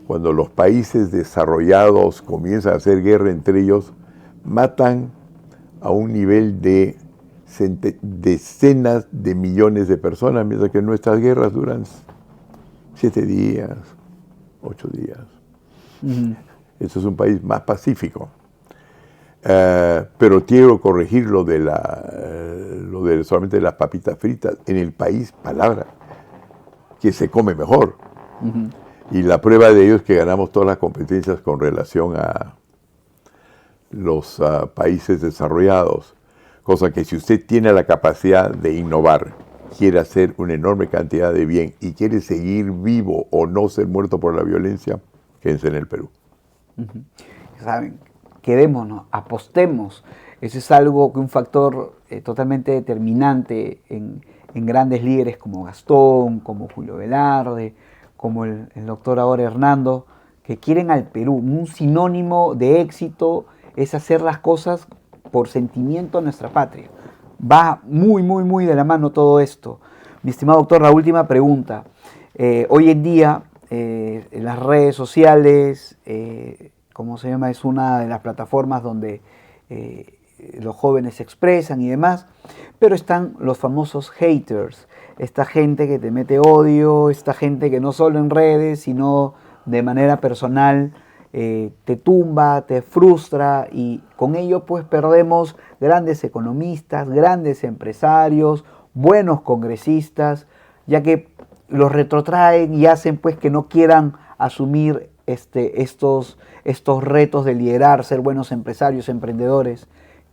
cuando los países desarrollados comienzan a hacer guerra entre ellos, matan a un nivel de decenas de millones de personas, mientras que nuestras guerras duran 7 días, 8 días. Eso es un país más pacífico. Pero quiero corregir lo de solamente las papitas fritas. En el país, palabra, que se come mejor. Y la prueba de ello es que ganamos todas las competencias con relación a los países desarrollados. Cosa que si usted tiene la capacidad de innovar, quiere hacer una enorme cantidad de bien y quiere seguir vivo o no ser muerto por la violencia, quédense en el Perú. ¿Saben? Quedémonos, apostemos. Eso es algo que un factor totalmente determinante en grandes líderes como Gastón, como Julio Velarde, como el doctor ahora Hernando, que quieren al Perú. Un sinónimo de éxito es hacer las cosas por sentimiento a nuestra patria. Va muy, muy, muy de la mano todo esto. Mi estimado doctor, la última pregunta. Hoy en día, en las redes sociales, ¿cómo se llama? Es una de las plataformas donde los jóvenes se expresan y demás, pero están los famosos haters, esta gente que te mete odio, esta gente que no solo en redes, sino de manera personal te tumba, te frustra y con ello pues perdemos grandes economistas, grandes empresarios, buenos congresistas, ya que los retrotraen y hacen pues que no quieran asumir estos retos de liderar, ser buenos empresarios, emprendedores.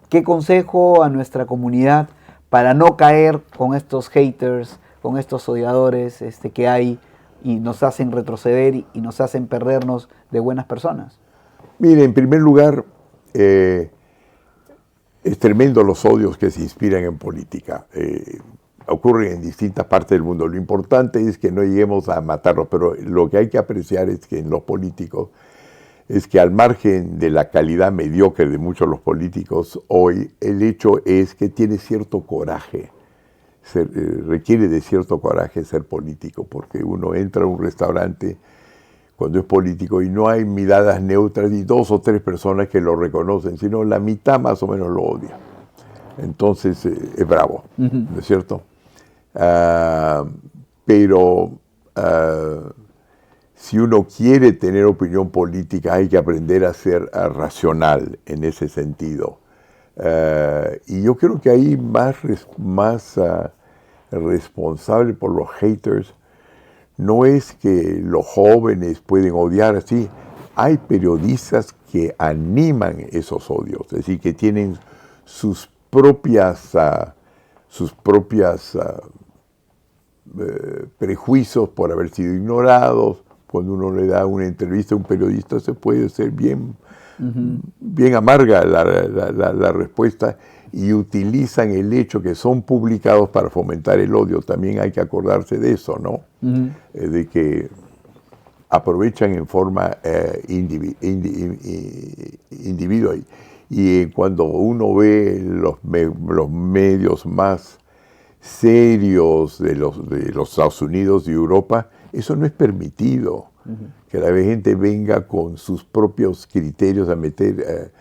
¿Qué consejo a nuestra comunidad para no caer con estos haters, con estos odiadores que hay y nos hacen retroceder y nos hacen perdernos de buenas personas? Mire, en primer lugar, es tremendo los odios que se inspiran en política. Ocurren en distintas partes del mundo. Lo importante es que no lleguemos a matarlos, pero lo que hay que apreciar es que en los políticos es que al margen de la calidad mediocre de muchos de los políticos hoy, el hecho es que tiene cierto coraje, requiere de cierto coraje ser político, porque uno entra a un restaurante cuando es político y no hay miradas neutras y 2 o 3 personas que lo reconocen, sino la mitad más o menos lo odia. Entonces es bravo, ¿no es cierto? Pero si uno quiere tener opinión política hay que aprender a ser racional en ese sentido. Y yo creo que ahí más responsable por los haters no es que los jóvenes pueden odiar así. Hay periodistas que animan esos odios, es decir, que tienen sus propias prejuicios por haber sido ignorados. Cuando uno le da una entrevista a un periodista se puede ser bien amarga la respuesta, y utilizan el hecho que son publicados para fomentar el odio. También hay que acordarse de eso, ¿no? De que aprovechan en forma individual. Y cuando uno ve los medios más serios de los Estados Unidos y Europa, eso no es permitido. Que la gente venga con sus propios criterios a meter,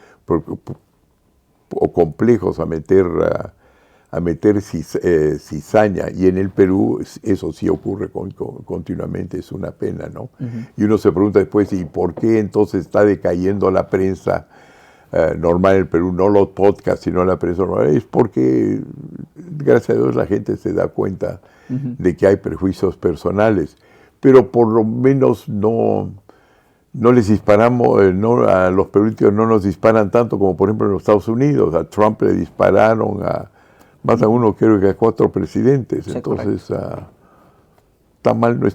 o complejos a meter cizaña. Y en el Perú eso sí ocurre continuamente, es una pena, ¿no? Y uno se pregunta después, ¿y por qué entonces está decayendo la prensa normal en el Perú? No los podcasts, sino la prensa normal. Es porque, gracias a Dios, la gente se da cuenta de que hay prejuicios personales. Pero por lo menos no les disparamos, a los políticos no nos disparan tanto como por ejemplo en los Estados Unidos. A Trump le dispararon más a uno, creo que a 4 presidentes. Sí, entonces, tan mal no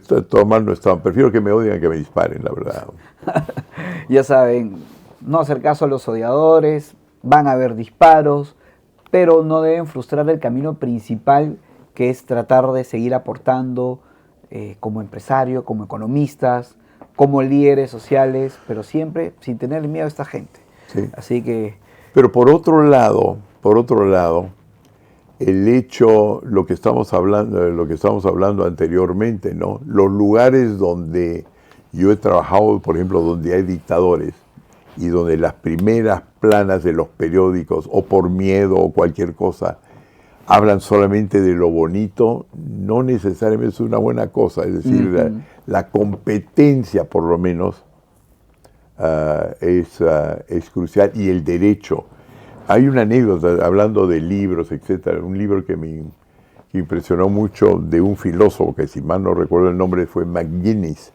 está. Prefiero que me odien que me disparen, la verdad. Ya saben, no hacer caso a los odiadores, van a haber disparos, pero no deben frustrar el camino principal, que es tratar de seguir aportando como empresario, como economistas, como líderes sociales, pero siempre sin tener miedo a esta gente. Sí. Así que... Pero por otro lado, el hecho, lo que estamos hablando anteriormente, ¿no? Los lugares donde yo he trabajado, por ejemplo, donde hay dictadores y donde las primeras planas de los periódicos, o por miedo o cualquier cosa, hablan solamente de lo bonito, no necesariamente es una buena cosa. Es decir, la competencia, por lo menos, es crucial, y el derecho. Hay una anécdota, hablando de libros, etcétera, un libro que me impresionó mucho, de un filósofo, que si mal no recuerdo el nombre, fue McGinnis,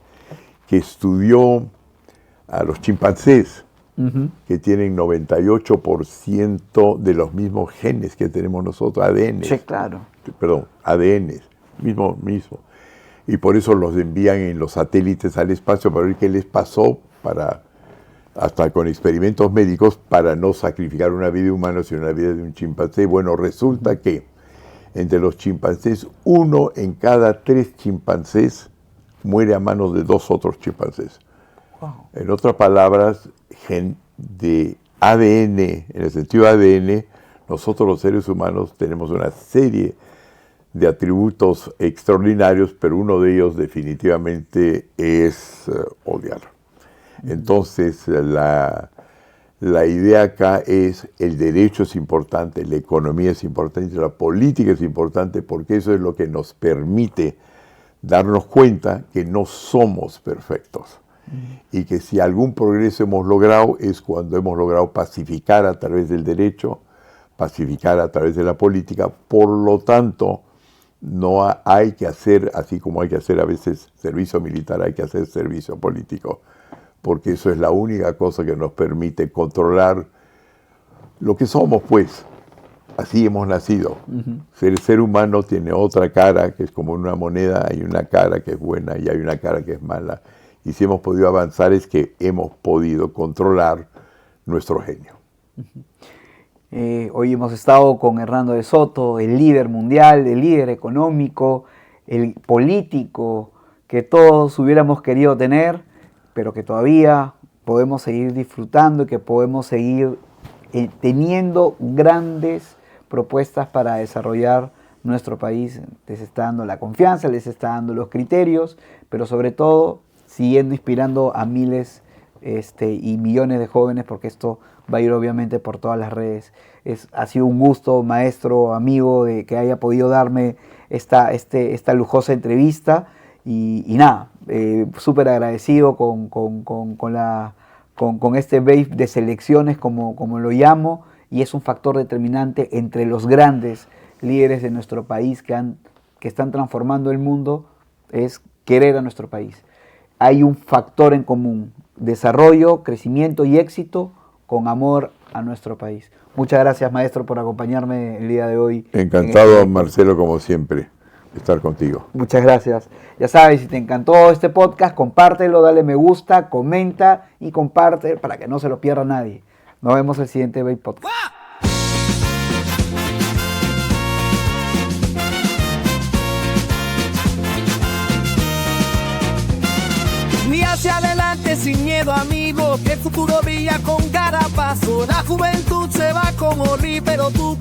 que estudió a los chimpancés, que tienen 98% de los mismos genes que tenemos nosotros, ADN. Sí, claro. Perdón, ADN, mismo. Y por eso los envían en los satélites al espacio para ver qué les pasó, hasta con experimentos médicos, para no sacrificar una vida humana, sino la vida de un chimpancé. Bueno, resulta que entre los chimpancés, 1 en cada 3 chimpancés muere a manos de 2 otros chimpancés. Wow. En otras palabras, de ADN, en el sentido de ADN, nosotros los seres humanos tenemos una serie de atributos extraordinarios, pero uno de ellos definitivamente es odiar. Entonces, la idea acá es: el derecho es importante, la economía es importante, la política es importante, porque eso es lo que nos permite darnos cuenta que no somos perfectos. Y que si algún progreso hemos logrado, es cuando hemos logrado pacificar a través del derecho, pacificar a través de la política. Por lo tanto, no hay que hacer, así como hay que hacer a veces servicio militar, hay que hacer servicio político, porque eso es la única cosa que nos permite controlar lo que somos, pues. Así hemos nacido. El ser humano tiene otra cara, que es como una moneda. Hay una cara que es buena y hay una cara que es mala. Y si hemos podido avanzar, es que hemos podido controlar nuestro genio. Hoy hemos estado con Hernando de Soto, el líder mundial, el líder económico, el político que todos hubiéramos querido tener, pero que todavía podemos seguir disfrutando y que podemos seguir teniendo grandes propuestas para desarrollar nuestro país les está dando la confianza, les está dando los criterios, pero sobre todo siguiendo inspirando a miles y millones de jóvenes, porque esto va a ir obviamente por todas las redes. Ha sido un gusto, maestro, amigo, de que haya podido darme esta lujosa entrevista y nada, súper agradecido con este BRAVE de selecciones, como lo llamo, y es un factor determinante entre los grandes líderes de nuestro país que están transformando el mundo, es querer a nuestro país. Hay un factor en común: desarrollo, crecimiento y éxito con amor a nuestro país. Muchas gracias, maestro, por acompañarme el día de hoy. Encantado, Marcelo, como siempre, de estar contigo. Muchas gracias. Ya sabes, si te encantó este podcast, compártelo, dale me gusta, comenta y comparte para que no se lo pierda nadie. Nos vemos el siguiente BRAVE Podcast. Ni hacia adelante sin miedo, amigo, que el futuro brilla con cada paso. La juventud se va como río, pero tú